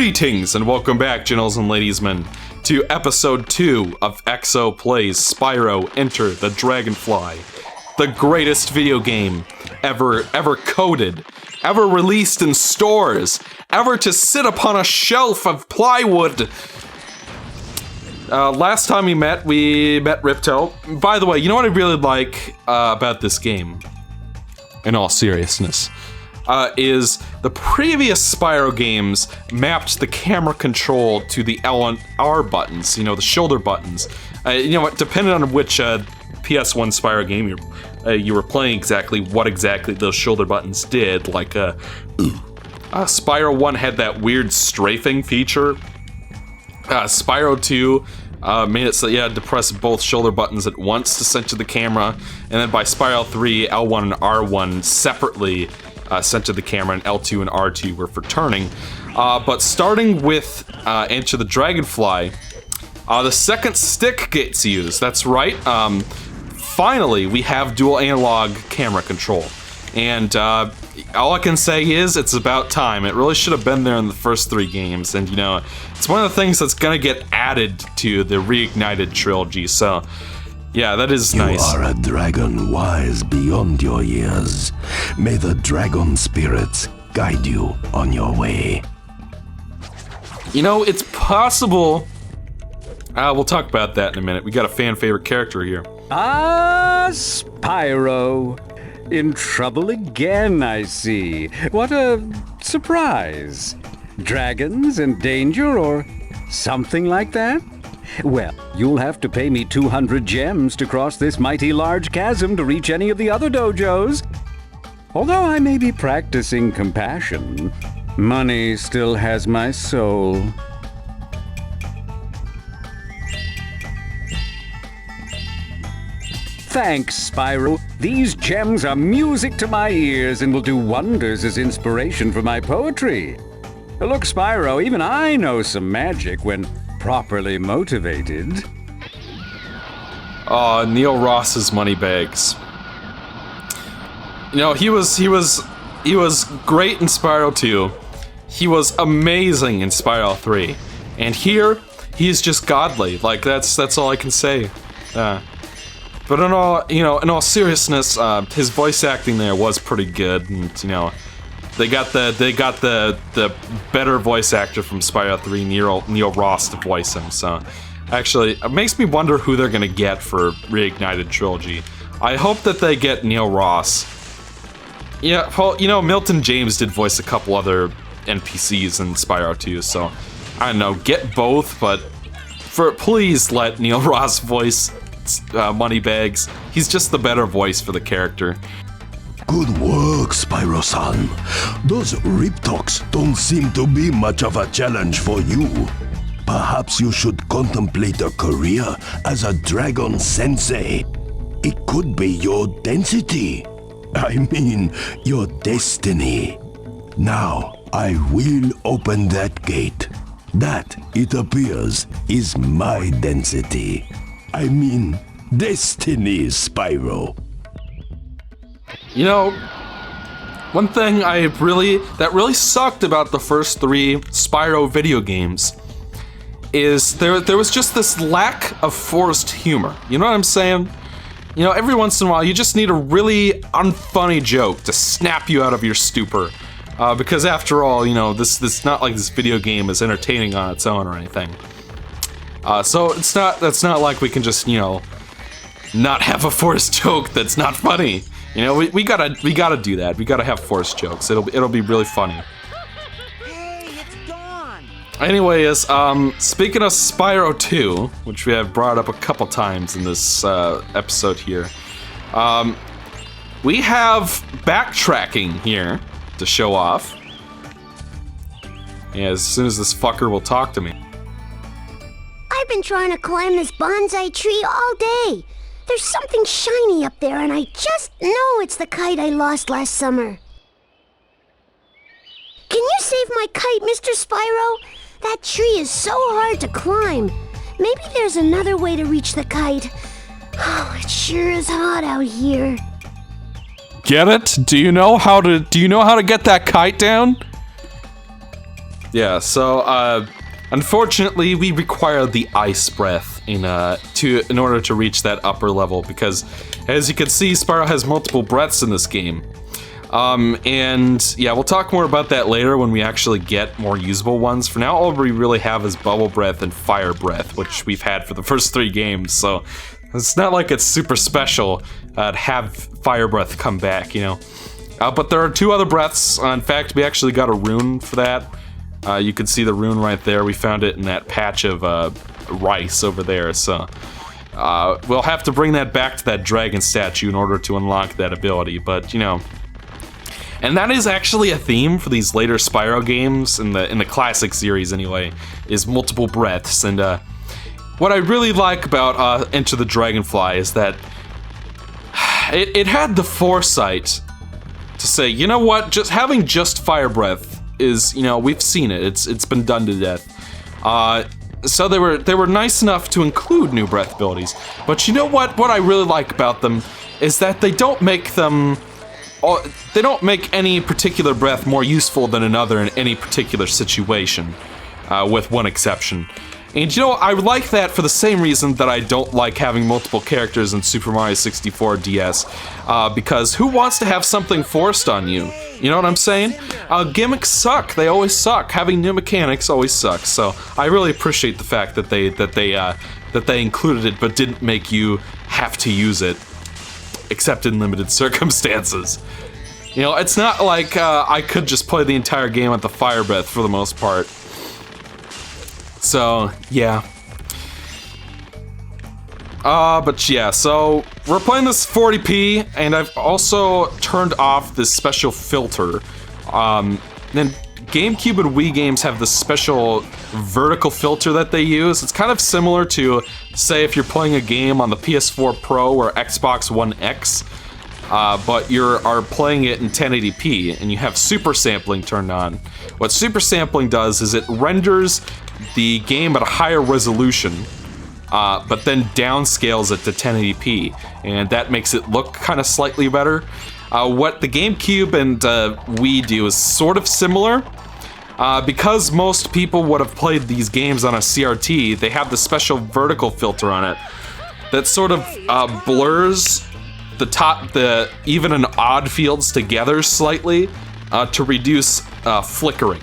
Greetings and welcome back, gentles and ladiesmen, to episode 2 of EXO Plays Spyro Enter the Dragonfly, the greatest video game ever coded, ever released in stores, ever to sit upon a shelf of plywood. Last time we met Ripto. By the way, you know what I really like about this game, in all seriousness, is the previous Spyro games mapped the camera control to the L and R buttons, you know, the shoulder buttons. You know what, depending on which PS1 Spyro game you were playing exactly, what exactly those shoulder buttons did. Like, Spyro 1 had that weird strafing feature. Spyro 2 made it so you had to press both shoulder buttons at once to center the camera, and then by Spyro 3, L1 and R1 separately center the camera, and L2 and R2 were for turning. But starting with Enter the Dragonfly, the second stick gets used. That's right. Finally, we have dual analog camera control. And all I can say is it's about time. It really should have been there in the first 3 games. And, you know, it's one of the things that's going to get added to the Reignited trilogy. So, yeah, that is nice. You are a dragon wise beyond your years. May the dragon spirits guide you on your way. You know, it's possible. We'll talk about that in a minute. We got a fan favorite character here. Ah, Spyro. In trouble again, I see. What a surprise. Dragons in danger or something like that? Well, you'll have to pay me 200 gems to cross this mighty large chasm to reach any of the other dojos. Although I may be practicing compassion, money still has my soul. Thanks, Spyro. These gems are music to my ears and will do wonders as inspiration for my poetry. Look, Spyro, even I know some magic when properly motivated. Neil Ross's Moneybags. You know, he was great in Spyro 2. He was amazing in Spyro 3. And here, he's just godly. Like, that's all I can say. But in all seriousness, his voice acting there was pretty good, and you know, they got the better voice actor from Spyro 3, Neil Ross, to voice him. So, actually, it makes me wonder who they're gonna get for Reignited trilogy. I hope that they get Neil Ross. Yeah, well, you know, Milton James did voice a couple other NPCs in Spyro 2, so I don't know, get both, but please let Neil Ross voice Moneybags. He's just the better voice for the character. Good work, Spyro-san. Those rip talks don't seem to be much of a challenge for you. Perhaps you should contemplate a career as a dragon sensei. It could be your density. I mean, your destiny. Now, I will open that gate. That, it appears, is my density. I mean, destiny, Spyro. You know, one thing that really sucked about the first 3 Spyro video games is there was just this lack of forced humor. You know what I'm saying? You know, every once in a while, you just need a really unfunny joke to snap you out of your stupor. Because after all, you know, this not like this video game is entertaining on its own or anything. So that's not like we can just, you know, not have a forced joke that's not funny. You know, we gotta do that. We gotta have forced jokes. It'll be really funny. Hey, it's Dawn. Anyways, speaking of Spyro 2, which we have brought up a couple times in this episode here, we have backtracking here to show off. Yeah, as soon as this fucker will talk to me. I've been trying to climb this bonsai tree all day. There's something shiny up there, and I just know it's the kite I lost last summer. Can you save my kite, Mr. Spyro? That tree is so hard to climb. Maybe there's another way to reach the kite. Oh, it sure is hot out here. Get it? Do you know how to get that kite down? Yeah, so, unfortunately, we require the ice breath in order to reach that upper level, because, as you can see, Spyro has multiple breaths in this game. And yeah, we'll talk more about that later when we actually get more usable ones. For now, all we really have is bubble breath and fire breath, which we've had for the first 3 games, so it's not like it's super special to have fire breath come back, you know. But there are 2 other breaths. In fact, we actually got a rune for that. You can see the rune right there. We found it in that patch of rice over there, so we'll have to bring that back to that dragon statue in order to unlock that ability, but, you know. And that is actually a theme for these later Spyro games, in the classic series anyway, is multiple breaths. And what I really like about Enter the Dragonfly is that it had the foresight to say, you know what, just having just fire breath is, you know, we've seen it, it's been done to death. So they were nice enough to include new breath abilities. But you know what I really like about them is that they don't make them... They don't make any particular breath more useful than another in any particular situation, with one exception. And you know, I like that for the same reason that I don't like having multiple characters in Super Mario 64 DS, because who wants to have something forced on you? You know what I'm saying? Gimmicks suck. They always suck. Having new mechanics always sucks. So I really appreciate the fact that they included it, but didn't make you have to use it. Except in limited circumstances. You know, it's not like I could just play the entire game with the fire breath for the most part. So, yeah. But yeah, so we're playing this 40p, and I've also turned off this special filter. Then GameCube and Wii games have this special vertical filter that they use. It's kind of similar to, say, if you're playing a game on the PS4 Pro or Xbox One X, but you are playing it in 1080p, and you have super sampling turned on. What super sampling does is it renders the game at a higher resolution, but then downscales it to 1080p, and that makes it look kind of slightly better. What the GameCube and Wii do is sort of similar. Because most people would have played these games on a CRT, they have the special vertical filter on it that sort of blurs the even and odd fields together slightly to reduce flickering.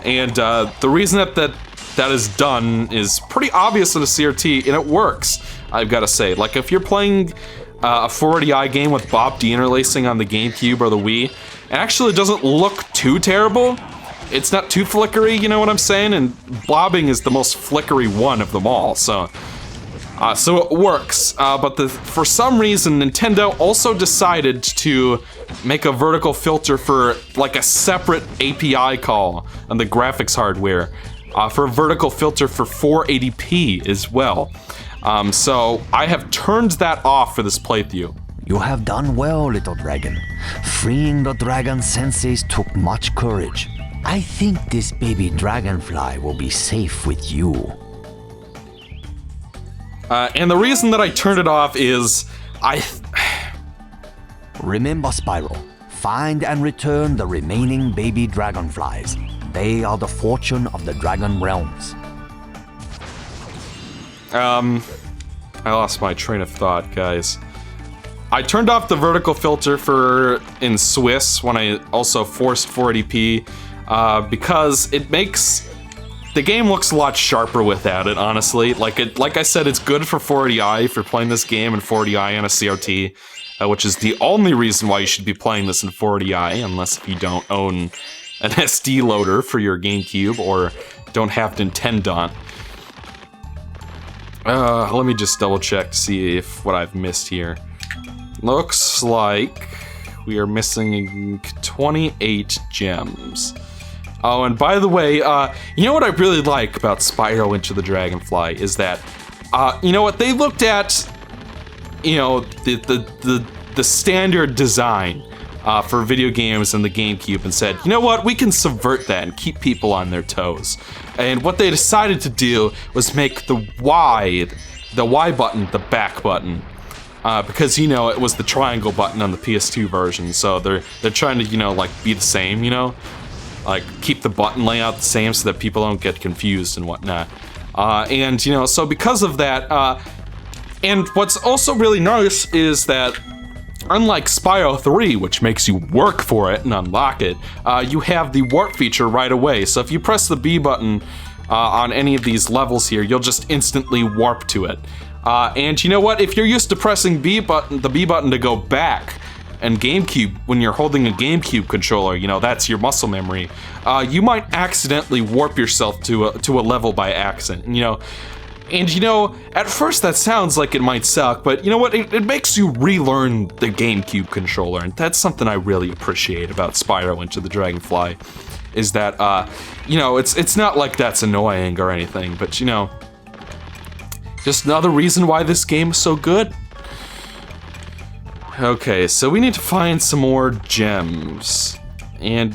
And the reason that is done is pretty obvious in a CRT, and it works, I've got to say. Like, if you're playing a 480i game with Bop deinterlacing on the GameCube or the Wii, it actually doesn't look too terrible. It's not too flickery, you know what I'm saying? And blobbing is the most flickery one of them all, so it works. But for some reason, Nintendo also decided to make a vertical filter for, like, a separate API call on the graphics hardware, for a vertical filter for 480p as well. So I have turned that off for this playthrough. You have done well, little dragon. Freeing the dragon senseis took much courage. I think this baby dragonfly will be safe with you. And the reason that I turned it off is Remember, Spyro, find and return the remaining baby dragonflies. They are the fortune of the dragon realms. I lost my train of thought, guys. I turned off the vertical filter in Swiss when I also forced 480p, because it makes the game looks a lot sharper without it, honestly. Like I said, it's good for 480i if you're playing this game in 480i on a CRT, which is the only reason why you should be playing this in 480i, unless if you don't own an SD loader for your GameCube or don't have Nintendo. Let me just double check to see if what I've missed here. Looks like we are missing 28 gems. Oh, and by the way, you know what I really like about Spyro Into the Dragonfly is that, you know what, they looked at, you know, the standard design for video games in the GameCube and said, you know what, we can subvert that and keep people on their toes. And what they decided to do was make the Y button the back button. Because, you know, it was the triangle button on the PS2 version, so they're trying to, you know, like, be the same, you know? like keep the button layout the same so that people don't get confused and whatnot. And, you know, so because of that, and what's also really nice is that unlike Spyro 3, which makes you work for it and unlock it, you have the warp feature right away. So if you press the B button on any of these levels here, you'll just instantly warp to it. And you know what? If you're used to pressing the B button to go back, and GameCube, when you're holding a GameCube controller, you know, that's your muscle memory, you might accidentally warp yourself to a level by accident, you know. And you know, at first that sounds like it might suck, but you know what? It makes you relearn the GameCube controller, and that's something I really appreciate about Spyro Into the Dragonfly, is that, you know, it's not like that's annoying or anything, but you know, just another reason why this game is so good. Okay, so we need to find some more gems. And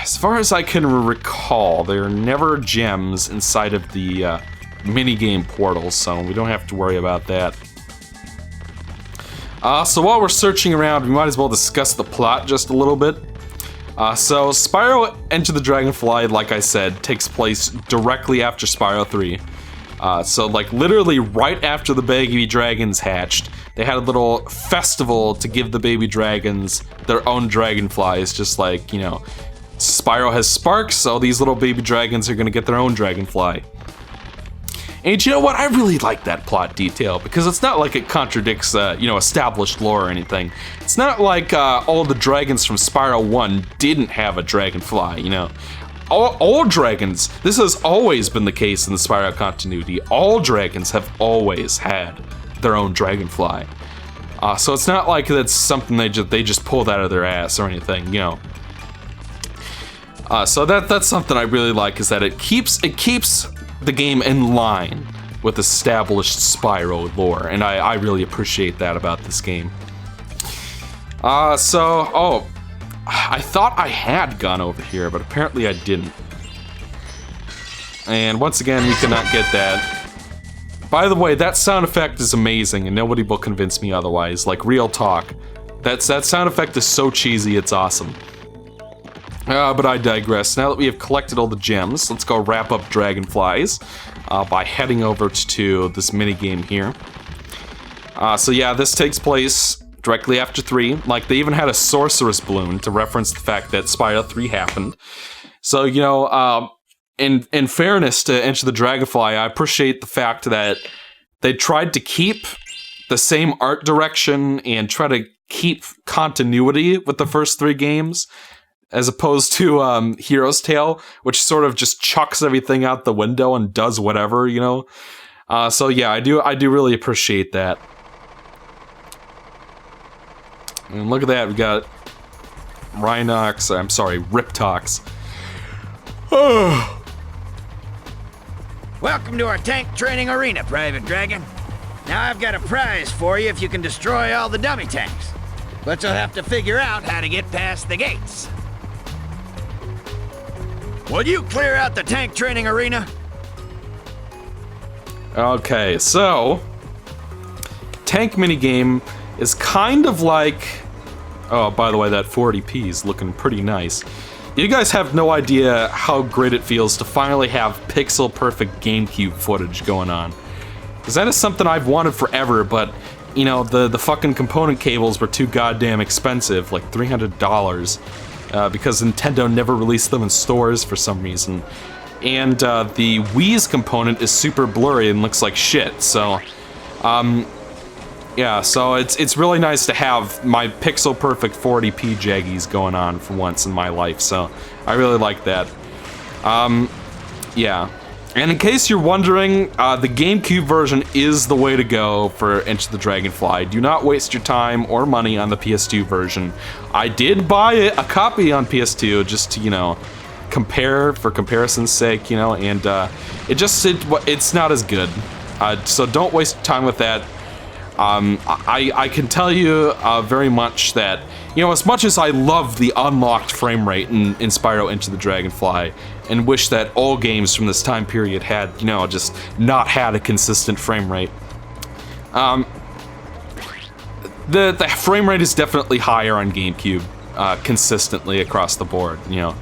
as far as I can recall, there are never gems inside of the minigame portal, so we don't have to worry about that. So while we're searching around, we might as well discuss the plot just a little bit. So Spyro Enter the Dragonfly, like I said, takes place directly after Spyro 3. So like literally right after the baby dragons hatched, they had a little festival to give the baby dragons their own dragonflies, just like, you know, Spyro has sparks, so these little baby dragons are gonna get their own dragonfly. And you know what? I really like that plot detail, because it's not like it contradicts, you know, established lore or anything. It's not like all the dragons from Spyro 1 didn't have a dragonfly, you know. All dragons, this has always been the case in the Spyro continuity. All dragons have always had their own dragonfly. So it's not like that's something they just pulled out of their ass or anything, you know. So that's something I really like, is that it keeps the game in line with established Spyro lore, and I really appreciate that about this game. I thought I had gone over here, but apparently I didn't. And once again, we cannot get that. By the way, that sound effect is amazing, and nobody will convince me otherwise. Like, real talk. That sound effect is so cheesy, it's awesome. But I digress. Now that we have collected all the gems, let's go wrap up Dragonflies by heading over to this minigame here. So yeah, this takes place directly after 3. Like, they even had a sorceress balloon to reference the fact that Spyro 3 happened. So, you know, in fairness to Enter the Dragonfly, I appreciate the fact that they tried to keep the same art direction and try to keep continuity with the first 3 games, as opposed to Hero's Tale, which sort of just chucks everything out the window and does whatever, you know? So yeah, I do really appreciate that. And look at that, we got Riptox. Welcome to our tank training arena, Private Dragon. Now I've got a prize for you if you can destroy all the dummy tanks. But you'll have to figure out how to get past the gates. Will you clear out the tank training arena? Okay, so tank minigame is kind of like, oh, by the way, that 40p is looking pretty nice. You guys have no idea how great it feels to finally have pixel perfect GameCube footage going on. Because that is something I've wanted forever, but, you know, the fucking component cables were too goddamn expensive, like $300, because Nintendo never released them in stores for some reason. And the Wii's component is super blurry and looks like shit, so, yeah, so it's really nice to have my pixel perfect 40p jaggies going on for once in my life, so I really like that. Yeah. And in case you're wondering, the GameCube version is the way to go for Enter the Dragonfly. Do not waste your time or money on the PS2 version. I did buy a copy on PS2 just to, you know, compare for comparison's sake, you know, and it's not as good. So don't waste time with that. I can tell you very much that, you know, as much as I love the unlocked frame rate in Spyro Into the Dragonfly, and wish that all games from this time period had, you know, just not had a consistent frame rate, the frame rate is definitely higher on GameCube, consistently across the board, you know.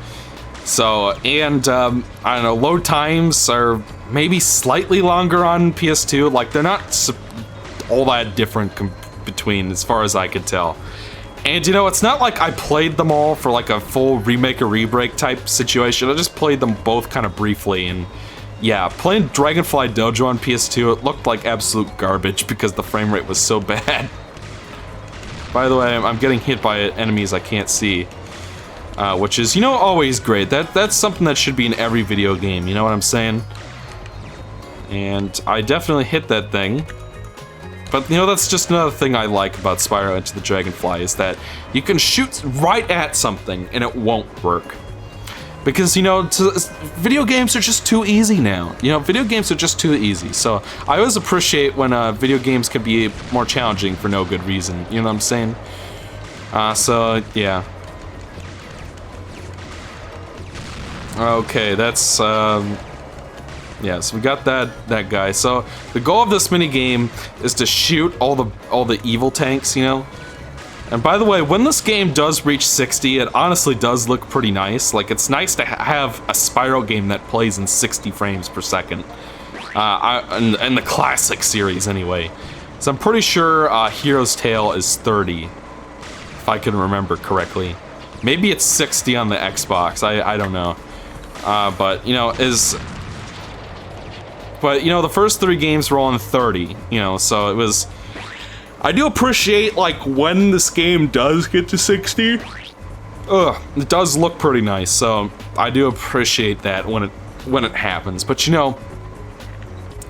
So, and I don't know, load times are maybe slightly longer on PS2. Like, they're not all that different between, as far as I could tell. And you know, it's not like I played them all for like a full remake or re-break type situation. I just played them both kind of briefly, and yeah, playing Dragonfly Dojo on PS2, it looked like absolute garbage because the frame rate was so bad. By the way, I'm getting hit by enemies I can't see. Which is, you know, always great. That's something that should be in every video game, you know what I'm saying? And I definitely hit that thing. But, you know, that's just another thing I like about Spyro Into the Dragonfly, is that you can shoot right at something and it won't work. Because, you know, video games are just too easy now. You know, video games are just too easy. So I always appreciate when video games can be more challenging for no good reason. You know what I'm saying? So, yeah. Okay, that's, yeah, so we got that guy. So the goal of this minigame is to shoot all the evil tanks, you know? And by the way, when this game does reach 60, it honestly does look pretty nice. Like, it's nice to have a Spyro game that plays in 60 frames per second. In the classic series, anyway. So I'm pretty sure Hero's Tale is 30, if I can remember correctly. Maybe it's 60 on the Xbox, I don't know. But, you know, the first 3 games were all in 30, you know, so it was... I do appreciate, like, when this game does get to 60, it does look pretty nice, so I do appreciate that when it happens. But, you know,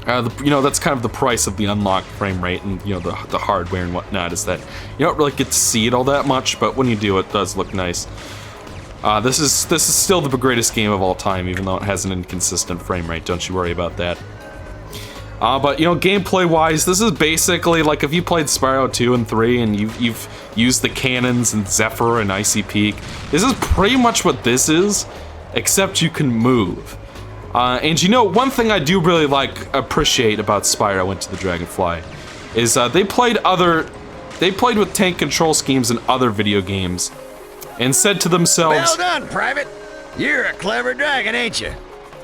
that's kind of the price of the unlocked frame rate and, you know, the hardware and whatnot, is that you don't really get to see it all that much, but when you do, it does look nice. This is still the greatest game of all time, even though it has an inconsistent frame rate. Don't you worry about that. But you know, gameplay-wise, this is basically like if you played Spyro 2 and 3 and you've used the cannons and Zephyr and Icy Peak. This is pretty much what this is, except you can move. And you know, one thing I do really appreciate about Spyro Into the Dragonfly is they played with tank control schemes in other video games. And said to themselves, "Well done, Private. You're a clever dragon, ain't you?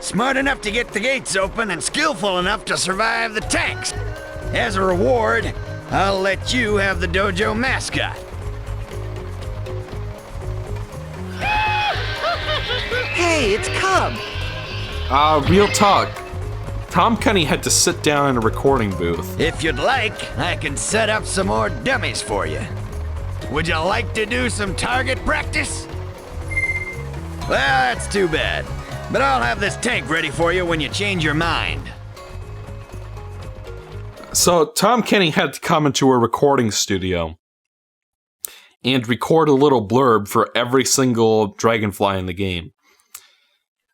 Smart enough to get the gates open and skillful enough to survive the tanks. As a reward, I'll let you have the dojo mascot." Hey, it's Cub. Real talk. Tom Kenny had to sit down in a recording booth. If you'd like, I can set up some more dummies for you. Would you like to do some target practice? Well, that's too bad. But I'll have this tank ready for you when you change your mind. So, Tom Kenny had to come into a recording studio and record a little blurb for every single Dragonfly in the game.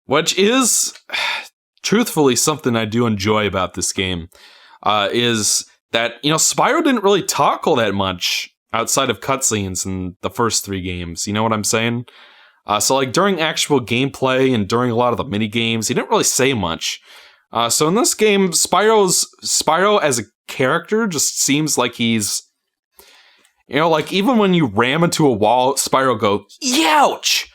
Which is, truthfully, something I do enjoy about this game. Is that, you know, Spyro didn't really talk all that much outside of cutscenes in the first 3 games, you know what I'm saying? So like during actual gameplay and during a lot of the mini games, he didn't really say much. So in this game, Spyro as a character just seems like he's, you know, like even when you ram into a wall, Spyro go, "Youch!"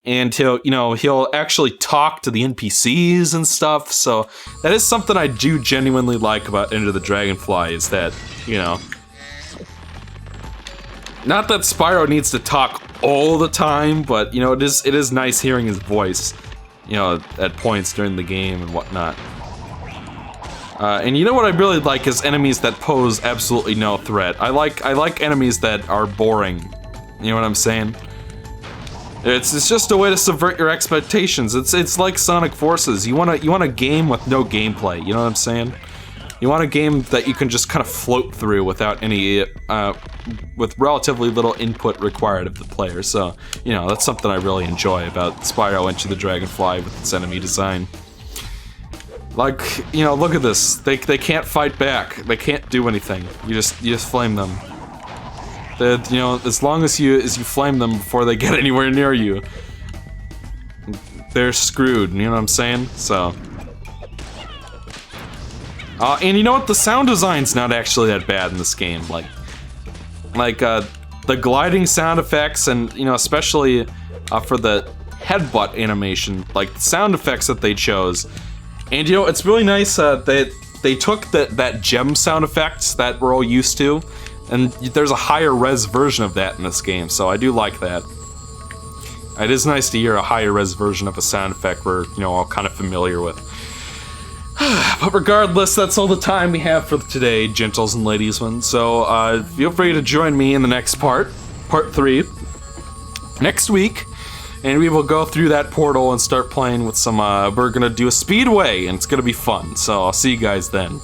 And he'll actually talk to the NPCs and stuff. So that is something I do genuinely like about Into the Dragonfly, is that, you know, not that Spyro needs to talk all the time, but, you know, it is nice hearing his voice, you know, at points during the game and whatnot. And you know what I really like is enemies that pose absolutely no threat. I like enemies that are boring. You know what I'm saying? It's just a way to subvert your expectations. It's like Sonic Forces. You want a game with no gameplay. You know what I'm saying? You want a game that you can just kind of float through without any, with relatively little input required of the player. So, you know, that's something I really enjoy about Spyro Into the Dragonfly with its enemy design. Like, you know, look at this. They can't fight back. They can't do anything. You just flame them. You know, as long as you flame them before they get anywhere near you, they're screwed. You know what I'm saying? So. And you know what? The sound design's not actually that bad in this game. Like the gliding sound effects, and you know, especially for the headbutt animation, like sound effects that they chose. And you know, it's really nice that they took that gem sound effects that we're all used to, and there's a higher res version of that in this game, so I do like that. It is nice to hear a higher res version of a sound effect we're, you know, all kind of familiar with. But regardless, that's all the time we have for today, gentles and ladiesmen. So feel free to join me in the next part 3, next week, and we will go through that portal and start playing with some. We're gonna do a speedway, and it's gonna be fun. So I'll see you guys then.